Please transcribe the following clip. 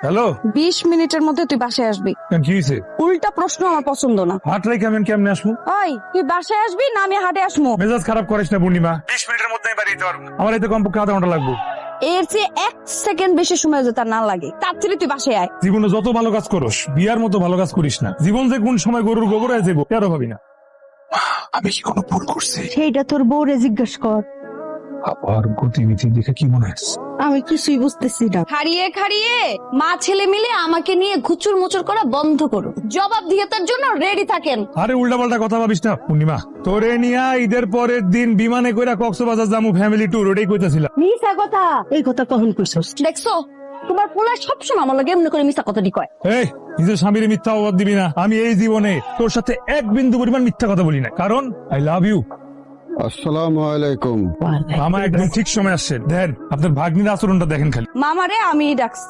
Hello, 20 মিনিটের মধ্যে তুই বাসায় আসবি। কি হয়েছে? উল্টা প্রশ্ন আমার পছন্দ না। হাট রেখে আমি কেমনে আসবো? ওই তুই বাসায় আসবি না আমি হাটে আসবো? মেজাজ খারাপ করিস না পূর্ণিমা, 20 মিনিটের মধ্যে আমি বাড়ি যেতে পারবো। আমার এতে কমপক্ষে আধা ঘন্টা লাগবে। এর চেয়ে 1 সেকেন্ড বেশি সময় যেতে না লাগে, তার চেয়ে তুই বাসায় আয়। জীবনে যত ভালো কাজ করস বিয়ার মতো ভালো কাজ করিস না। জীবন যে কোন সময় গরুর গোবর হয়ে যাবো তেরো ভাবি না। আমি কি কোনো ভুল করছি? সেইটা তোর বউরে জিজ্ঞেস কর। আবার গতিবিধি দেখে কি মনে হচ্ছে? আমি কিছুই বুঝতেছি না। খাড়িয়ে খাড়িয়ে মা ছেলে মিলে আমাকে নিয়ে ঘুচুর মুচুর করা বন্ধ করুন, জবাব দিয়ে তার জন্য রেডি থাকেন। আরে উল্টাপাল্টা কথা ভাবিস না পূর্ণিমা। তোরে নিয়া ঈদের পরের দিন বিমানে কইরা কক্সবাজার যামু ফ্যামিলি ট্যুর, ওটাই কইতাছিলাম। মিছা কথা, এই কথা কখন কইছস? দেখছো তোমার পোলা সবসময় আমার লাগে এমনি করে মিছা কথাটি কয়। এই নিজের স্বামীর মিথ্যা অবাদ দিবি না। আমি এই জীবনে তোর সাথে এক বিন্দু পরিমাণ মিথ্যা কথা বলি না, কারণ আই লাভ ইউ। আসসালামু আলাইকুম। মামা একদম ঠিক সময় আসছেন। দেন আপনার ভাগ্নির আচরণটা দেখেন খালি। মামারে আমি ডাকছি।